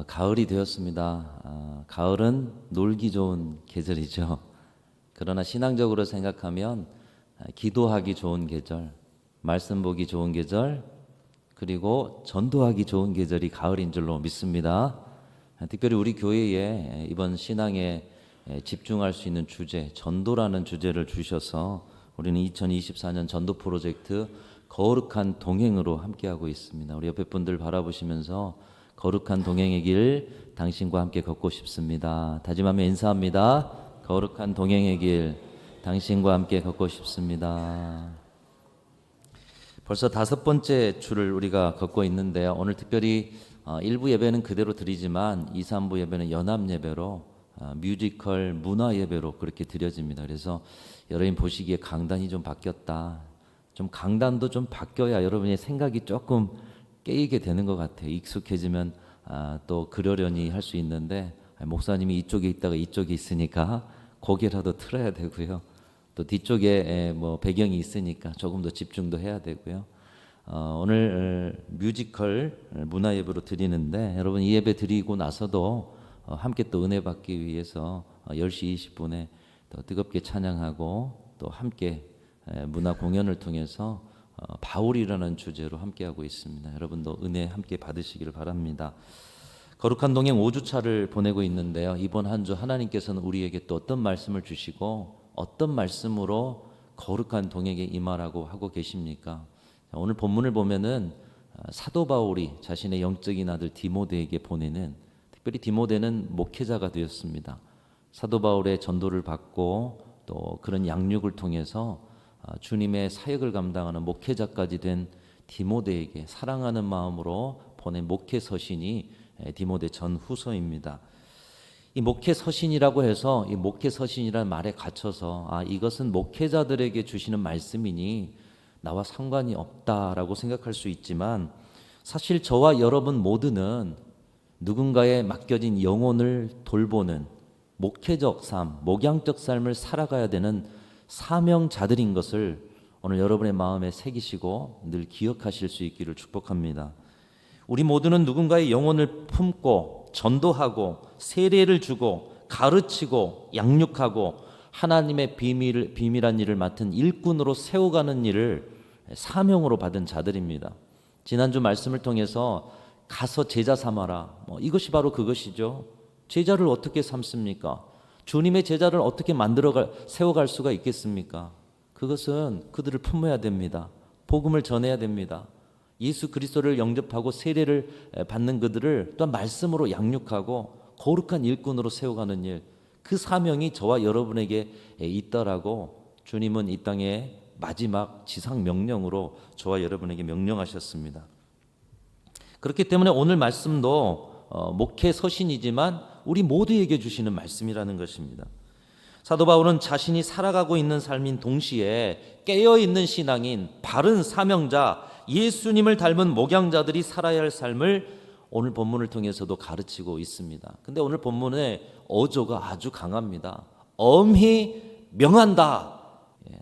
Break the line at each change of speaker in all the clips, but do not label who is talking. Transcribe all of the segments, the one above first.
가을이 되었습니다. 가을은 놀기 좋은 계절이죠. 그러나 신앙적으로 생각하면 기도하기 좋은 계절, 말씀 보기 좋은 계절, 그리고 전도하기 좋은 계절이 가을인 줄로 믿습니다. 특별히 우리 교회에 이번 신앙에 집중할 수 있는 주제, 전도라는 주제를 주셔서 우리는 2024년 전도 프로젝트 거룩한 동행으로 함께하고 있습니다. 우리 옆에 분들 바라보시면서 거룩한 동행의 길 당신과 함께 걷고 싶습니다. 다짐하며 인사합니다. 거룩한 동행의 길 당신과 함께 걷고 싶습니다. 벌써 5번째 주를 우리가 걷고 있는데요. 오늘 특별히 1부 예배는 그대로 드리지만 2, 3부 예배는 연합 예배로 뮤지컬 문화 예배로 그렇게 드려집니다. 그래서 여러분 보시기에 강단이 좀 바뀌었다. 좀 강단도 좀 바뀌어야 여러분의 생각이 조금 깨이게 되는 것 같아요. 익숙해지면 또 그러려니 할 수 있는데 목사님이 이쪽에 있다가 이쪽에 있으니까 고개라도 틀어야 되고요. 또 뒤쪽에 뭐 배경이 있으니까 조금 더 집중도 해야 되고요. 오늘 뮤지컬 문화 예배로 드리는데 여러분 이 예배 드리고 나서도 함께 또 은혜 받기 위해서 10시 20분에 더 뜨겁게 찬양하고 또 함께 문화 공연을 통해서 바울이라는 주제로 함께하고 있습니다. 여러분도 은혜 함께 받으시기를 바랍니다. 거룩한 동행 5주차를 보내고 있는데요. 이번 한 주 하나님께서는 우리에게 또 어떤 말씀을 주시고 어떤 말씀으로 거룩한 동행에 임하라고 하고 계십니까? 오늘 본문을 보면은 사도 바울이 자신의 영적인 아들 디모데에게 보내는, 특별히 디모데는 목회자가 되었습니다. 사도 바울의 전도를 받고 또 그런 양육을 통해서 주님의 사역을 감당하는 목회자까지 된 디모데에게 사랑하는 마음으로 보낸 목회 서신이 디모데 전후서입니다. 이 목회 서신이라고 해서 이 목회 서신이라는 말에 갇혀서 이것은 목회자들에게 주시는 말씀이니 나와 상관이 없다라고 생각할 수 있지만 사실 저와 여러분 모두는 누군가에 맡겨진 영혼을 돌보는 목회적 삶, 목양적 삶을 살아가야 되는 사명자들인 것을 오늘 여러분의 마음에 새기시고 늘 기억하실 수 있기를 축복합니다. 우리 모두는 누군가의 영혼을 품고 전도하고 세례를 주고 가르치고 양육하고 하나님의 비밀한 일을 맡은 일꾼으로 세워가는 일을 사명으로 받은 자들입니다. 지난주 말씀을 통해서 가서 제자 삼아라. 이것이 바로 그것이죠. 제자를 어떻게 삼습니까? 주님의 제자를 어떻게 세워갈 수가 있겠습니까? 그것은 그들을 품어야 됩니다. 복음을 전해야 됩니다. 예수 그리스도를 영접하고 세례를 받는 그들을 또한 말씀으로 양육하고 거룩한 일꾼으로 세워가는 일, 그 사명이 저와 여러분에게 있다라고 주님은 이 땅의 마지막 지상 명령으로 저와 여러분에게 명령하셨습니다. 그렇기 때문에 오늘 말씀도 목회 서신이지만 우리 모두에게 주시는 말씀이라는 것입니다. 사도 바울은 자신이 살아가고 있는 삶인 동시에 깨어있는 신앙인 바른 사명자 예수님을 닮은 목양자들이 살아야 할 삶을 오늘 본문을 통해서도 가르치고 있습니다. 근데 오늘 본문의 어조가 아주 강합니다. 엄히 명한다.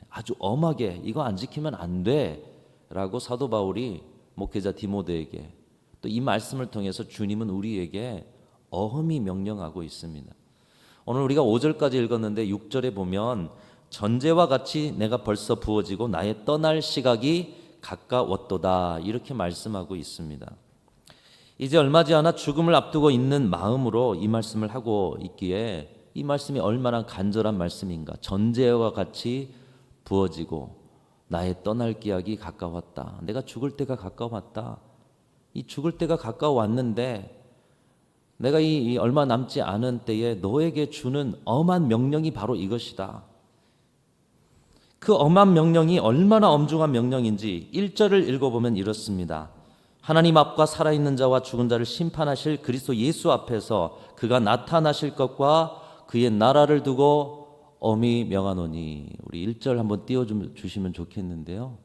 아주 엄하게 이거 안 지키면 안 돼 라고 사도 바울이 목회자 디모데에게, 또 이 말씀을 통해서 주님은 우리에게 어흠히 명령하고 있습니다. 오늘 우리가 5절까지 읽었는데 6절에 보면 전제와 같이 내가 벌써 부어지고 나의 떠날 시각이 가까웠도다 이렇게 말씀하고 있습니다. 이제 얼마지 않아 죽음을 앞두고 있는 마음으로 이 말씀을 하고 있기에 이 말씀이 얼마나 간절한 말씀인가. 전제와 같이 부어지고 나의 떠날 기약이 가까웠다. 내가 죽을 때가 가까웠다. 이 죽을 때가 가까워왔는데 내가 이 얼마 남지 않은 때에 너에게 주는 엄한 명령이 바로 이것이다. 그 엄한 명령이 얼마나 엄중한 명령인지 1절을 읽어보면 이렇습니다. 하나님 앞과 살아있는 자와 죽은 자를 심판하실 그리스도 예수 앞에서 그가 나타나실 것과 그의 나라를 두고 엄히 명하노니. 우리 1절 한번 띄워주시면 좋겠는데요.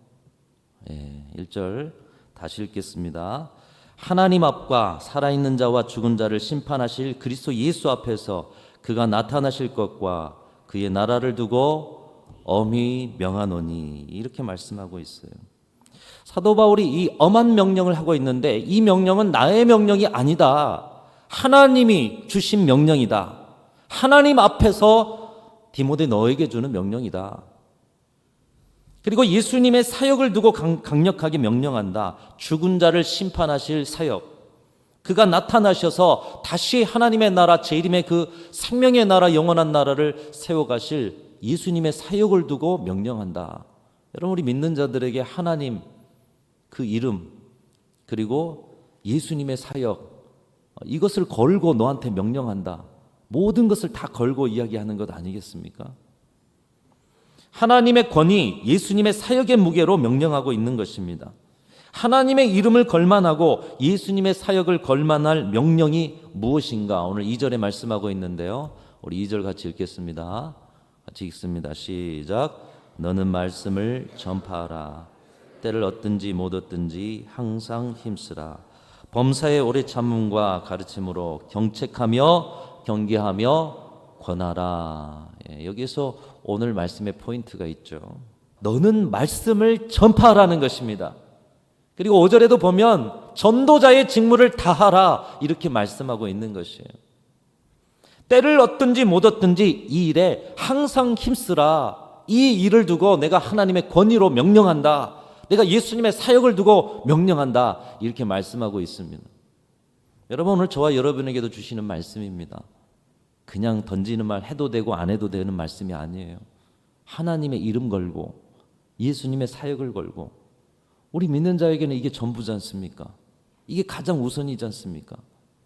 1절 다시 읽겠습니다. 하나님 앞과 살아있는 자와 죽은 자를 심판하실 그리스도 예수 앞에서 그가 나타나실 것과 그의 나라를 두고 엄히 명하노니 이렇게 말씀하고 있어요. 사도 바울이 이 엄한 명령을 하고 있는데 이 명령은 나의 명령이 아니다.
하나님이 주신 명령이다. 하나님 앞에서 디모데 너에게 주는 명령이다. 그리고 예수님의 사역을 두고 강력하게 명령한다. 죽은 자를 심판하실 사역. 그가 나타나셔서 다시 하나님의 나라, 재림의 그 생명의 나라, 영원한 나라를 세워가실 예수님의 사역을 두고 명령한다. 여러분, 우리 믿는 자들에게 하나님 그 이름 그리고 예수님의 사역, 이것을 걸고 너한테 명령한다. 모든 것을 다 걸고 이야기하는 것 아니겠습니까? 하나님의 권위, 예수님의 사역의 무게로 명령하고 있는 것입니다. 하나님의 이름을 걸만하고 예수님의 사역을 걸만할 명령이 무엇인가? 오늘 2절에 말씀하고 있는데요. 우리 2절 같이 읽겠습니다. 같이 읽습니다. 시작. 너는 말씀을 전파하라. 때를 얻든지 못 얻든지 항상 힘쓰라. 범사의 오래 참음과 가르침으로 경책하며 경계하며 권하라. 여기서 오늘 말씀의 포인트가 있죠. 너는 말씀을 전파하라는 것입니다. 그리고 5절에도 보면 전도자의 직무를 다하라 이렇게 말씀하고 있는 것이에요. 때를 얻든지 못 얻든지 이 일에 항상 힘쓰라. 이 일을 두고 내가 하나님의 권위로 명령한다. 내가 예수님의 사역을 두고 명령한다. 이렇게 말씀하고 있습니다. 여러분, 오늘 저와 여러분에게도 주시는 말씀입니다. 그냥 던지는 말 해도 되고 안 해도 되는 말씀이 아니에요. 하나님의 이름 걸고 예수님의 사역을 걸고 우리 믿는 자에게는 이게 전부지 않습니까? 이게 가장 우선이지 않습니까?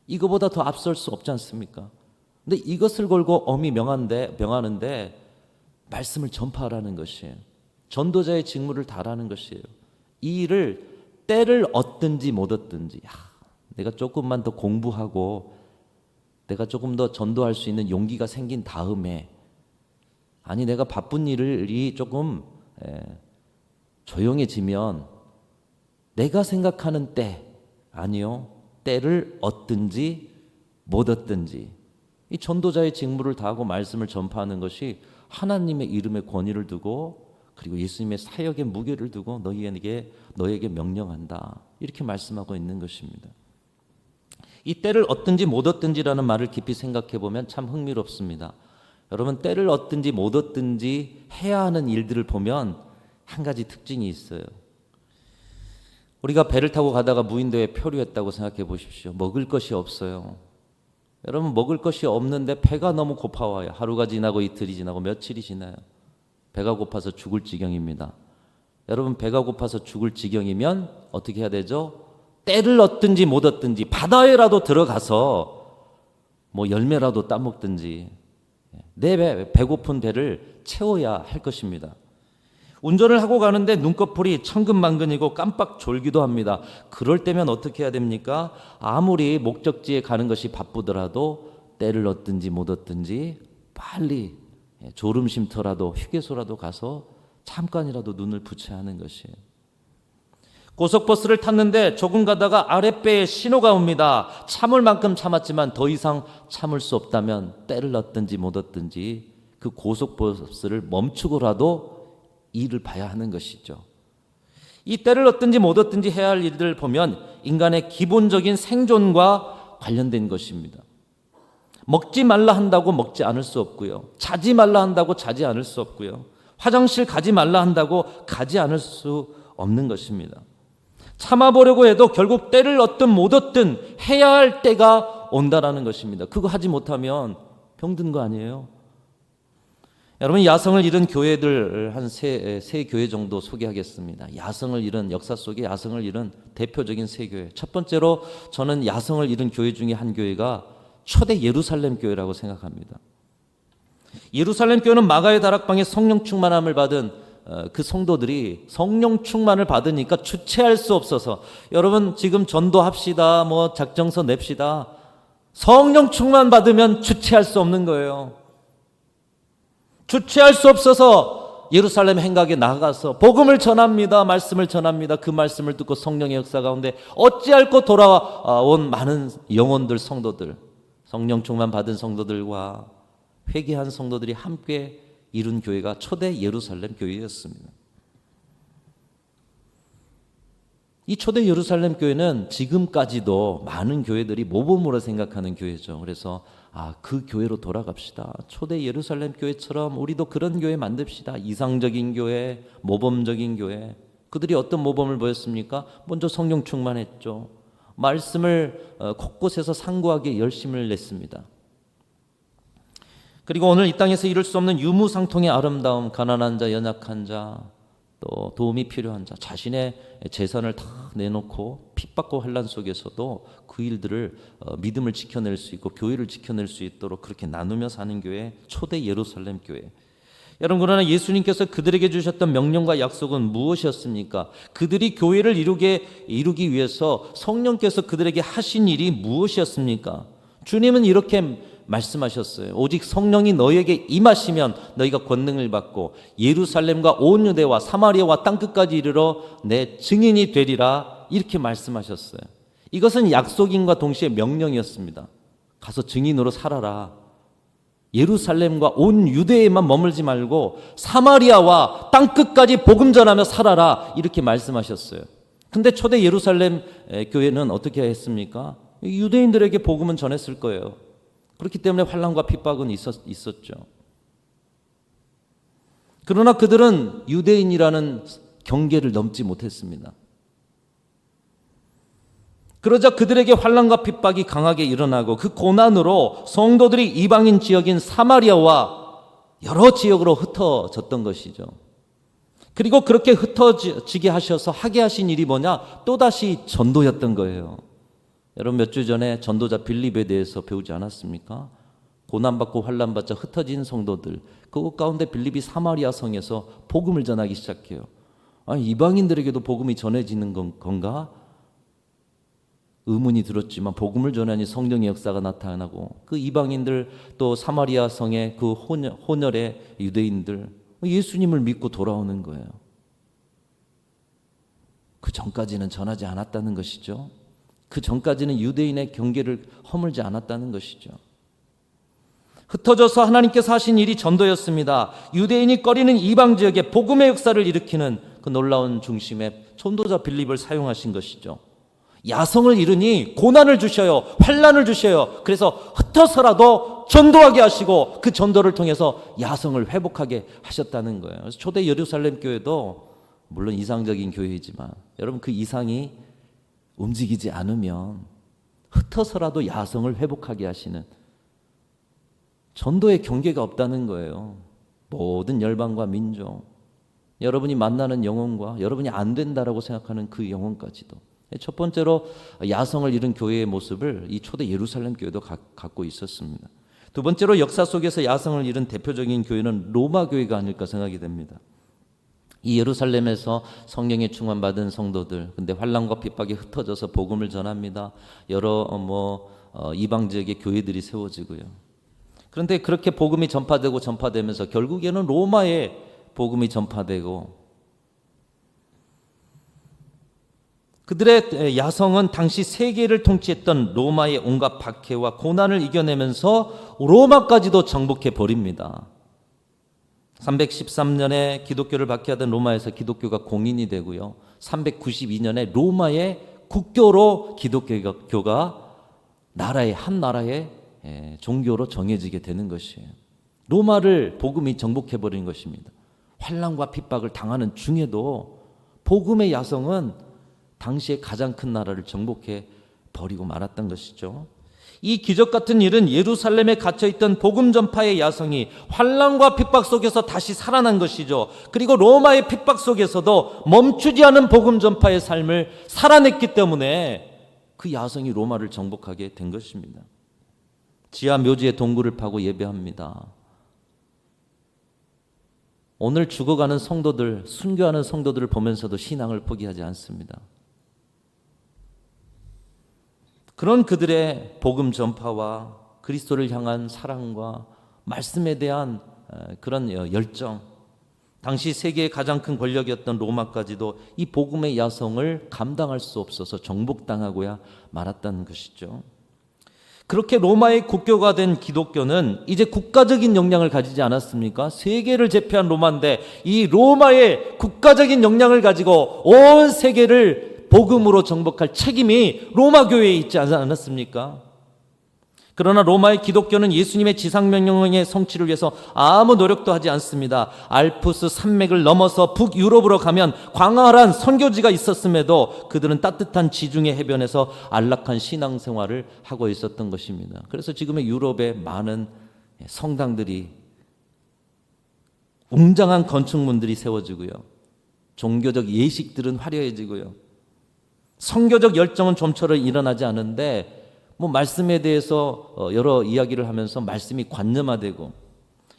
이거보다 더 앞설 수 없지 않습니까? 근데 이것을 걸고 엄히 명하는데 말씀을 전파하라는 것이에요. 전도자의 직무를 다하라는 것이에요. 이 일을 때를 얻든지 못 얻든지, 내가 조금만 더 공부하고 내가 조금 더 전도할 수 있는 용기가 생긴 다음에, 아니 내가 바쁜 일이 조금 조용해지면 내가 생각하는 때, 아니요, 때를 얻든지 못 얻든지 이 전도자의 직무를 다하고 말씀을 전파하는 것이 하나님의 이름의 권위를 두고 그리고 예수님의 사역의 무게를 두고 너에게 명령한다. 이렇게 말씀하고 있는 것입니다. 이 때를 얻든지 못 얻든지라는 말을 깊이 생각해 보면 참 흥미롭습니다. 여러분, 때를 얻든지 못 얻든지 해야 하는 일들을 보면 한 가지 특징이 있어요. 우리가 배를 타고 가다가 무인도에 표류했다고 생각해 보십시오. 먹을 것이 없어요. 여러분, 먹을 것이 없는데 배가 너무 고파와요. 하루가 지나고 이틀이 지나고 며칠이 지나요. 배가 고파서 죽을 지경입니다. 여러분, 배가 고파서 죽을 지경이면 어떻게 해야 되죠? 때를 얻든지 못 얻든지 바다에라도 들어가서 뭐 열매라도 따먹든지 내 배고픈 배를 채워야 할 것입니다. 운전을 하고 가는데 눈꺼풀이 천근만근이고 깜빡 졸기도 합니다. 그럴 때면 어떻게 해야 됩니까? 아무리 목적지에 가는 것이 바쁘더라도 때를 얻든지 못 얻든지 빨리 졸음 쉼터라도 휴게소라도 가서 잠깐이라도 눈을 붙여야 하는 것이에요. 고속버스를 탔는데 조금 가다가 아랫배에 신호가 옵니다. 참을 만큼 참았지만 더 이상 참을 수 없다면 때를 얻든지 못 얻든지 그 고속버스를 멈추고라도 일을 봐야 하는 것이죠. 이 때를 얻든지 못 얻든지 해야 할 일들을 보면 인간의 기본적인 생존과 관련된 것입니다. 먹지 말라 한다고 먹지 않을 수 없고요. 자지 말라 한다고 자지 않을 수 없고요. 화장실 가지 말라 한다고 가지 않을 수 없는 것입니다. 참아보려고 해도 결국 때를 얻든 못 얻든 해야 할 때가 온다라는 것입니다. 그거 하지 못하면 병든 거 아니에요? 여러분, 야성을 잃은 교회들 한 세 교회 정도 소개하겠습니다. 야성을 잃은, 역사 속에 야성을 잃은 대표적인 세 교회. 첫 번째로 저는 야성을 잃은 교회 중에 한 교회가 초대 예루살렘 교회라고 생각합니다. 예루살렘 교회는 마가의 다락방에 성령 충만함을 받은 그 성도들이 성령 충만을 받으니까 주체할 수 없어서, 여러분 지금 전도합시다, 뭐 작정서 냅시다, 성령 충만 받으면 주체할 수 없는 거예요. 주체할 수 없어서 예루살렘 행각에 나가서 복음을 전합니다. 말씀을 전합니다. 그 말씀을 듣고 성령의 역사 가운데 어찌할꼬 돌아온 많은 영혼들, 성도들, 성령 충만 받은 성도들과 회개한 성도들이 함께 이룬 교회가 초대 예루살렘 교회였습니다. 이 초대 예루살렘 교회는 지금까지도 많은 교회들이 모범으로 생각하는 교회죠. 그래서 그 교회로 돌아갑시다. 초대 예루살렘 교회처럼 우리도 그런 교회 만듭시다. 이상적인 교회, 모범적인 교회. 그들이 어떤 모범을 보였습니까? 먼저 성령 충만했죠. 말씀을 곳곳에서 상고하게 열심을 냈습니다. 그리고 오늘 이 땅에서 이룰 수 없는 유무상통의 아름다움, 가난한 자, 연약한 자, 또 도움이 필요한 자, 자신의 재산을 다 내놓고 핍박과 환난 속에서도 그 일들을 믿음을 지켜낼 수 있고 교회를 지켜낼 수 있도록 그렇게 나누며 사는 교회, 초대 예루살렘 교회. 여러분, 그러나 예수님께서 그들에게 주셨던 명령과 약속은 무엇이었습니까? 그들이 교회를 이루기 위해서 성령께서 그들에게 하신 일이 무엇이었습니까? 주님은 이렇게 말씀하셨어요. 오직 성령이 너희에게 임하시면 너희가 권능을 받고 예루살렘과 온 유대와 사마리아와 땅끝까지 이르러 내 증인이 되리라, 이렇게 말씀하셨어요. 이것은 약속인과 동시에 명령이었습니다. 가서 증인으로 살아라. 예루살렘과 온 유대에만 머물지 말고 사마리아와 땅끝까지 복음 전하며 살아라, 이렇게 말씀하셨어요. 근데 초대 예루살렘 교회는 어떻게 했습니까? 유대인들에게 복음은 전했을 거예요. 그렇기 때문에 환난과 핍박은 있었죠. 그러나 그들은 유대인이라는 경계를 넘지 못했습니다. 그러자 그들에게 환난과 핍박이 강하게 일어나고 그 고난으로 성도들이 이방인 지역인 사마리아와 여러 지역으로 흩어졌던 것이죠. 그리고 그렇게 흩어지게 하셔서 하게 하신 일이 뭐냐? 또다시 전도였던 거예요. 여러분, 몇 주 전에 전도자 빌립에 대해서 배우지 않았습니까? 고난받고 환난받자 흩어진 성도들, 그것 가운데 빌립이 사마리아 성에서 복음을 전하기 시작해요. 이방인들에게도 복음이 전해지는 건가? 의문이 들었지만 복음을 전하니 성령의 역사가 나타나고 그 이방인들, 또 사마리아 성의 그 혼혈의 유대인들 예수님을 믿고 돌아오는 거예요. 그 전까지는 전하지 않았다는 것이죠. 그 전까지는 유대인의 경계를 허물지 않았다는 것이죠. 흩어져서 하나님께서 하신 일이 전도였습니다. 유대인이 꺼리는 이방 지역에 복음의 역사를 일으키는 그 놀라운 중심에 전도자 빌립을 사용하신 것이죠. 야성을 이루니 고난을 주셔요. 환난을 주셔요. 그래서 흩어서라도 전도하게 하시고 그 전도를 통해서 야성을 회복하게 하셨다는 거예요. 그래서 초대 예루살렘 교회도 물론 이상적인 교회이지만 여러분, 그 이상이 움직이지 않으면 흩어서라도 야성을 회복하게 하시는 전도의 경계가 없다는 거예요. 모든 열방과 민족, 여러분이 만나는 영혼과 여러분이 안 된다라고 생각하는 그 영혼까지도. 첫 번째로 야성을 이룬 교회의 모습을 이 초대 예루살렘 교회도 갖고 있었습니다. 두 번째로 역사 속에서 야성을 이룬 대표적인 교회는 로마 교회가 아닐까 생각이 됩니다. 이 예루살렘에서 성령에 충만받은 성도들, 근데 환난과 핍박에 흩어져서 복음을 전합니다. 여러 이방 지역의 교회들이 세워지고요. 그런데 그렇게 복음이 전파되면서 결국에는 로마에 복음이 전파되고, 그들의 야성은 당시 세계를 통치했던 로마의 온갖 박해와 고난을 이겨내면서 로마까지도 정복해 버립니다. 313년에 기독교를 박해하던 로마에서 기독교가 공인이 되고요. 392년에 로마의 국교로 기독교가 한 나라의 종교로 정해지게 되는 것이에요. 로마를 복음이 정복해 버린 것입니다. 환난과 핍박을 당하는 중에도 복음의 야성은 당시에 가장 큰 나라를 정복해 버리고 말았던 것이죠. 이 기적 같은 일은 예루살렘에 갇혀있던 복음 전파의 야성이 환난과 핍박 속에서 다시 살아난 것이죠. 그리고 로마의 핍박 속에서도 멈추지 않은 복음 전파의 삶을 살아냈기 때문에 그 야성이 로마를 정복하게 된 것입니다. 지하 묘지에 동굴을 파고 예배합니다. 오늘 죽어가는 성도들, 순교하는 성도들을 보면서도 신앙을 포기하지 않습니다. 그런 그들의 복음 전파와 그리스도를 향한 사랑과 말씀에 대한 그런 열정, 당시 세계의 가장 큰 권력이었던 로마까지도 이 복음의 야성을 감당할 수 없어서 정복당하고야 말았다는 것이죠. 그렇게 로마의 국교가 된 기독교는 이제 국가적인 역량을 가지지 않았습니까? 세계를 제패한 로마인데 이 로마의 국가적인 역량을 가지고 온 세계를 복음으로 정복할 책임이 로마 교회에 있지 않았습니까? 그러나 로마의 기독교는 예수님의 지상명령의 성취를 위해서 아무 노력도 하지 않습니다. 알프스 산맥을 넘어서 북유럽으로 가면 광활한 선교지가 있었음에도 그들은 따뜻한 지중해 해변에서 안락한 신앙생활을 하고 있었던 것입니다. 그래서 지금의 유럽에 많은 성당들이, 웅장한 건축물들이 세워지고요, 종교적 예식들은 화려해지고요, 선교적 열정은 좀처럼 일어나지 않은데 말씀에 대해서 여러 이야기를 하면서 말씀이 관념화되고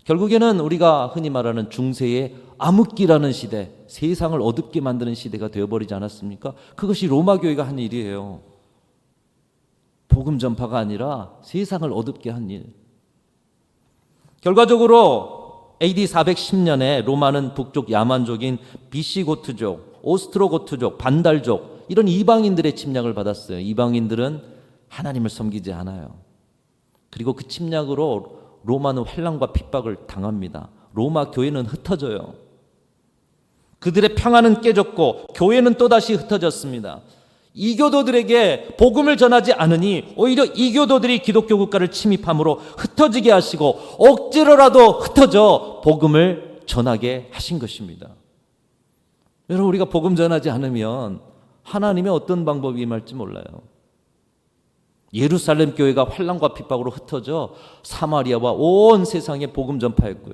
결국에는 우리가 흔히 말하는 중세의 암흑기라는 시대, 세상을 어둡게 만드는 시대가 되어버리지 않았습니까? 그것이 로마 교회가 한 일이에요. 복음 전파가 아니라 세상을 어둡게 한 일. 결과적으로 AD 410년에 로마는 북쪽 야만족인 비시고트족, 오스트로고트족, 반달족 이런 이방인들의 침략을 받았어요. 이방인들은 하나님을 섬기지 않아요. 그리고 그 침략으로 로마는 환난과 핍박을 당합니다. 로마 교회는 흩어져요. 그들의 평화는 깨졌고 교회는 또다시 흩어졌습니다. 이교도들에게 복음을 전하지 않으니 오히려 이교도들이 기독교 국가를 침입함으로 흩어지게 하시고 억지로라도 흩어져 복음을 전하게 하신 것입니다. 여러분, 우리가 복음 전하지 않으면 하나님의 어떤 방법이 임할지 몰라요. 예루살렘 교회가 환난과 핍박으로 흩어져 사마리아와 온 세상에 복음 전파했고요,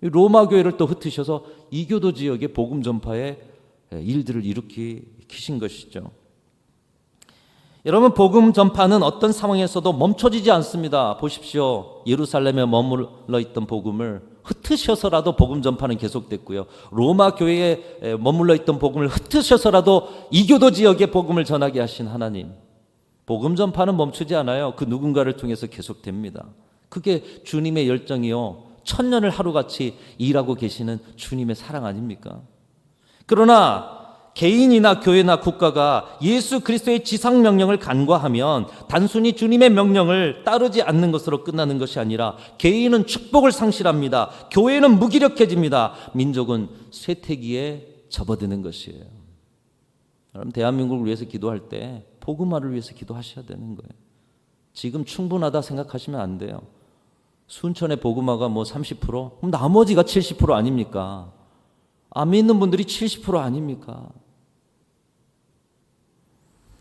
로마 교회를 또 흩으셔서 이교도 지역에 복음 전파의 일들을 일으키신 것이죠. 여러분, 복음 전파는 어떤 상황에서도 멈춰지지 않습니다. 보십시오. 예루살렘에 머물러 있던 복음을 흩으셔서라도 복음 전파는 계속됐고요, 로마 교회에 머물러 있던 복음을 흩으셔서라도 이교도 지역에 복음을 전하게 하신 하나님, 복음 전파는 멈추지 않아요. 그 누군가를 통해서 계속됩니다. 그게 주님의 열정이요, 천년을 하루같이 일하고 계시는 주님의 사랑 아닙니까? 그러나 개인이나 교회나 국가가 예수 그리스도의 지상명령을 간과하면 단순히 주님의 명령을 따르지 않는 것으로 끝나는 것이 아니라 개인은 축복을 상실합니다. 교회는 무기력해집니다. 민족은 쇠퇴기에 접어드는 것이에요. 여러분, 대한민국을 위해서 기도할 때 복음화를 위해서 기도하셔야 되는 거예요. 지금 충분하다 생각하시면 안 돼요. 순천의 복음화가 30%? 그럼 나머지가 70% 아닙니까? 안 믿는 분들이 70% 아닙니까?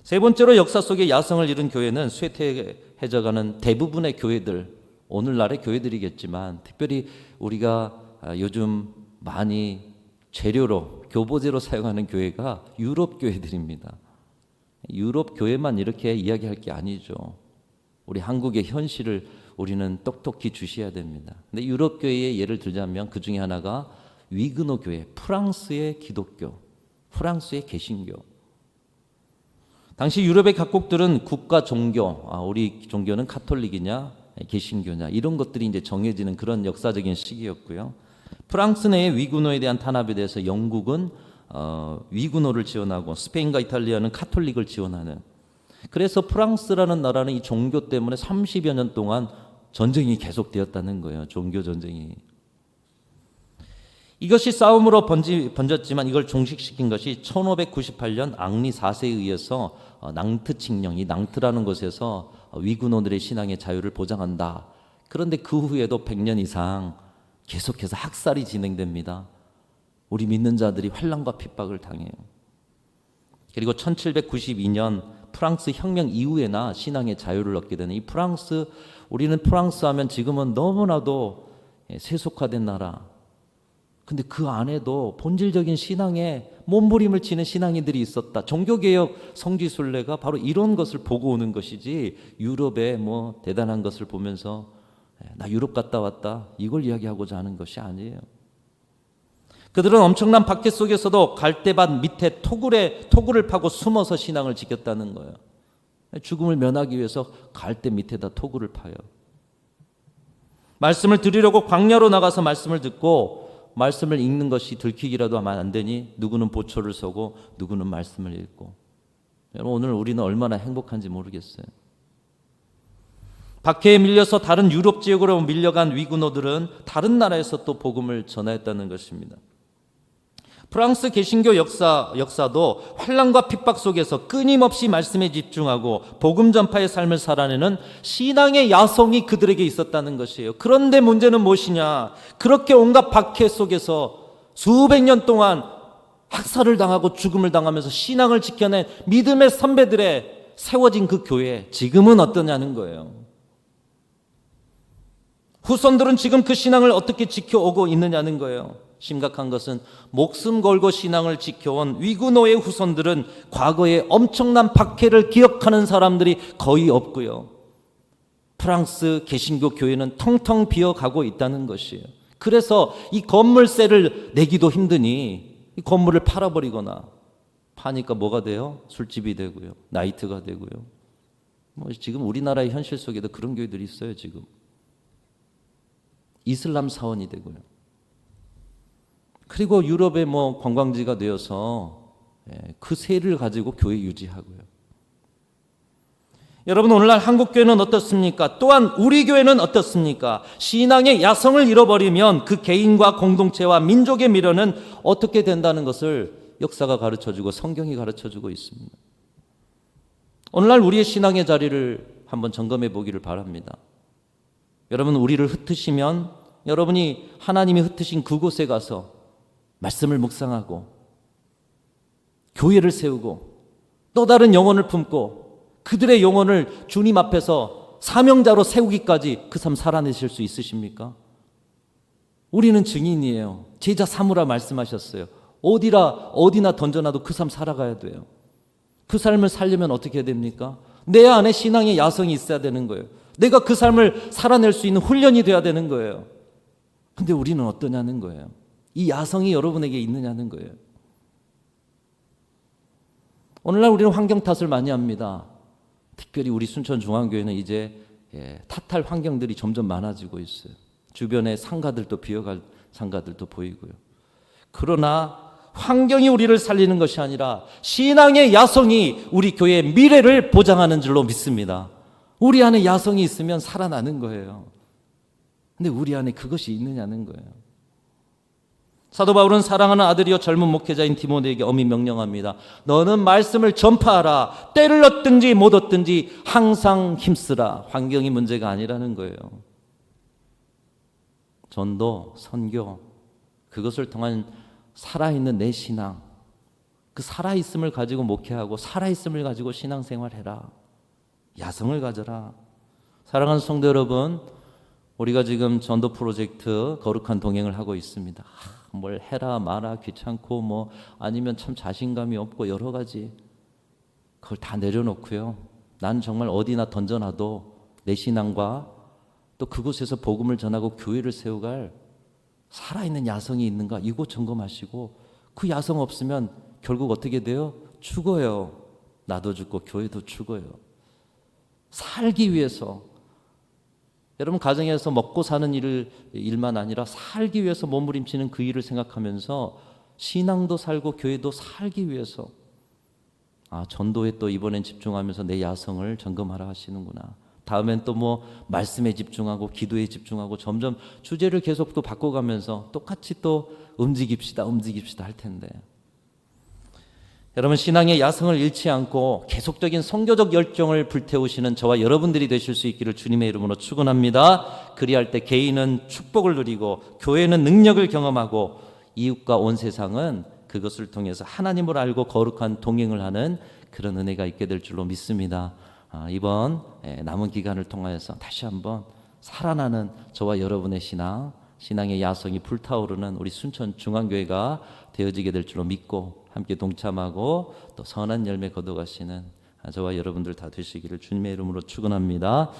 세 번째로 역사 속에 야성을 잃은 교회는 쇠퇴해져가는 대부분의 교회들, 오늘날의 교회들이겠지만 특별히 우리가 요즘 많이 재료로, 교보제로 사용하는 교회가 유럽 교회들입니다. 유럽 교회만 이렇게 이야기할 게 아니죠. 우리 한국의 현실을 우리는 똑똑히 주셔야 됩니다. 근데 유럽 교회의 예를 들자면 그 중에 하나가 위그노 교회, 프랑스의 기독교, 프랑스의 개신교. 당시 유럽의 각국들은 국가 종교, 우리 종교는 카톨릭이냐, 개신교냐 이런 것들이 이제 정해지는 그런 역사적인 시기였고요. 프랑스 내의 위그노에 대한 탄압에 대해서 영국은 위그노를 지원하고 스페인과 이탈리아는 카톨릭을 지원하는, 그래서 프랑스라는 나라는 이 종교 때문에 30여 년 동안 전쟁이 계속되었다는 거예요. 종교 전쟁이. 이것이 싸움으로 번졌지만 이걸 종식시킨 것이 1598년 앙리 4세에 의해서 낭트 칙령, 이 낭트라는 곳에서 위그노들의 신앙의 자유를 보장한다. 그런데 그 후에도 100년 이상 계속해서 학살이 진행됩니다. 우리 믿는 자들이 환난과 핍박을 당해요. 그리고 1792년 프랑스 혁명 이후에나 신앙의 자유를 얻게 되는 이 프랑스, 우리는 프랑스 하면 지금은 너무나도 세속화된 나라. 근데 그 안에도 본질적인 신앙에 몸부림을 치는 신앙인들이 있었다. 종교개혁 성지순례가 바로 이런 것을 보고 오는 것이지, 유럽의 대단한 것을 보면서 나 유럽 갔다 왔다 이걸 이야기하고자 하는 것이 아니에요. 그들은 엄청난 박해 속에서도 갈대밭 밑에 토굴을 파고 숨어서 신앙을 지켰다는 거예요. 죽음을 면하기 위해서 갈대 밑에다 토굴을 파요. 말씀을 들으려고 광야로 나가서 말씀을 듣고 말씀을 읽는 것이 들키기라도 하면 안 되니 누구는 보초를 서고 누구는 말씀을 읽고. 여러분, 오늘 우리는 얼마나 행복한지 모르겠어요. 박해에 밀려서 다른 유럽 지역으로 밀려간 위그노들은 다른 나라에서 또 복음을 전하였다는 것입니다. 프랑스 개신교 역사도 환난과 핍박 속에서 끊임없이 말씀에 집중하고 복음 전파의 삶을 살아내는 신앙의 야성이 그들에게 있었다는 것이에요. 그런데 문제는 무엇이냐? 그렇게 온갖 박해 속에서 수백 년 동안 학살을 당하고 죽음을 당하면서 신앙을 지켜낸 믿음의 선배들의 세워진 그 교회, 지금은 어떠냐는 거예요. 후손들은 지금 그 신앙을 어떻게 지켜오고 있느냐는 거예요. 심각한 것은 목숨 걸고 신앙을 지켜온 위구노의 후손들은 과거에 엄청난 박해를 기억하는 사람들이 거의 없고요. 프랑스 개신교 교회는 텅텅 비어가고 있다는 것이에요. 그래서 이 건물세를 내기도 힘드니 이 건물을 팔아버리거나, 파니까 뭐가 돼요? 술집이 되고요, 나이트가 되고요. 뭐 지금 우리나라의 현실 속에도 그런 교회들이 있어요. 지금 이슬람 사원이 되고요. 그리고 유럽의 뭐 관광지가 되어서 그 세를 가지고 교회 유지하고요. 여러분, 오늘날 한국 교회는 어떻습니까? 또한 우리 교회는 어떻습니까? 신앙의 야성을 잃어버리면 그 개인과 공동체와 민족의 미련은 어떻게 된다는 것을 역사가 가르쳐주고 성경이 가르쳐주고 있습니다. 오늘날 우리의 신앙의 자리를 한번 점검해 보기를 바랍니다. 여러분, 우리를 흩으시면 여러분이 하나님이 흩으신 그곳에 가서 말씀을 묵상하고 교회를 세우고 또 다른 영혼을 품고 그들의 영혼을 주님 앞에서 사명자로 세우기까지 그 삶 살아내실 수 있으십니까? 우리는 증인이에요. 제자 삼으라 말씀하셨어요. 어디나 던져놔도 그 삶 살아가야 돼요. 그 삶을 살려면 어떻게 해야 됩니까? 내 안에 신앙의 야성이 있어야 되는 거예요. 내가 그 삶을 살아낼 수 있는 훈련이 돼야 되는 거예요. 근데 우리는 어떠냐는 거예요. 이 야성이 여러분에게 있느냐는 거예요. 오늘날 우리는 환경 탓을 많이 합니다. 특별히 우리 순천중앙교회는 이제 탓할 환경들이 점점 많아지고 있어요. 주변에 상가들도 비어갈 상가들도 보이고요. 그러나 환경이 우리를 살리는 것이 아니라 신앙의 야성이 우리 교회의 미래를 보장하는 줄로 믿습니다. 우리 안에 야성이 있으면 살아나는 거예요. 근데 우리 안에 그것이 있느냐는 거예요. 사도 바울은 사랑하는 아들이요 젊은 목회자인 디모데에게 엄히 명령합니다. 너는 말씀을 전파하라. 때를 얻든지 못 얻든지 항상 힘쓰라. 환경이 문제가 아니라는 거예요. 전도, 선교, 그것을 통한 살아있는 내 신앙, 그 살아있음을 가지고 목회하고 살아있음을 가지고 신앙생활해라. 야성을 가져라. 사랑하는 성도 여러분, 우리가 지금 전도 프로젝트 거룩한 동행을 하고 있습니다. 뭘 해라 마라 귀찮고 뭐 아니면 참 자신감이 없고 여러 가지, 그걸 다 내려놓고요. 난 정말 어디나 던져놔도 내 신앙과 또 그곳에서 복음을 전하고 교회를 세워갈 살아있는 야성이 있는가, 이곳 점검하시고 그 야성 없으면 결국 어떻게 돼요? 죽어요. 나도 죽고 교회도 죽어요. 살기 위해서, 여러분 가정에서 먹고 사는 일만 아니라 살기 위해서 몸부림치는 그 일을 생각하면서 신앙도 살고 교회도 살기 위해서, 전도에 또 이번엔 집중하면서 내 야성을 점검하라 하시는구나. 다음엔 또 뭐 말씀에 집중하고 기도에 집중하고 점점 주제를 계속 또 바꿔가면서 똑같이 또 움직입시다 할 텐데, 여러분 신앙의 야성을 잃지 않고 계속적인 선교적 열정을 불태우시는 저와 여러분들이 되실 수 있기를 주님의 이름으로 축원합니다. 그리할 때 개인은 축복을 누리고 교회는 능력을 경험하고 이웃과 온 세상은 그것을 통해서 하나님을 알고 거룩한 동행을 하는 그런 은혜가 있게 될 줄로 믿습니다. 이번 남은 기간을 통하여서 다시 한번 살아나는 저와 여러분의 신앙의 야성이 불타오르는 우리 순천 중앙교회가 되어지게 될 줄로 믿고 함께 동참하고 또 선한 열매 거둬가시는 저와 여러분들 다 되시기를 주님의 이름으로 축원합니다.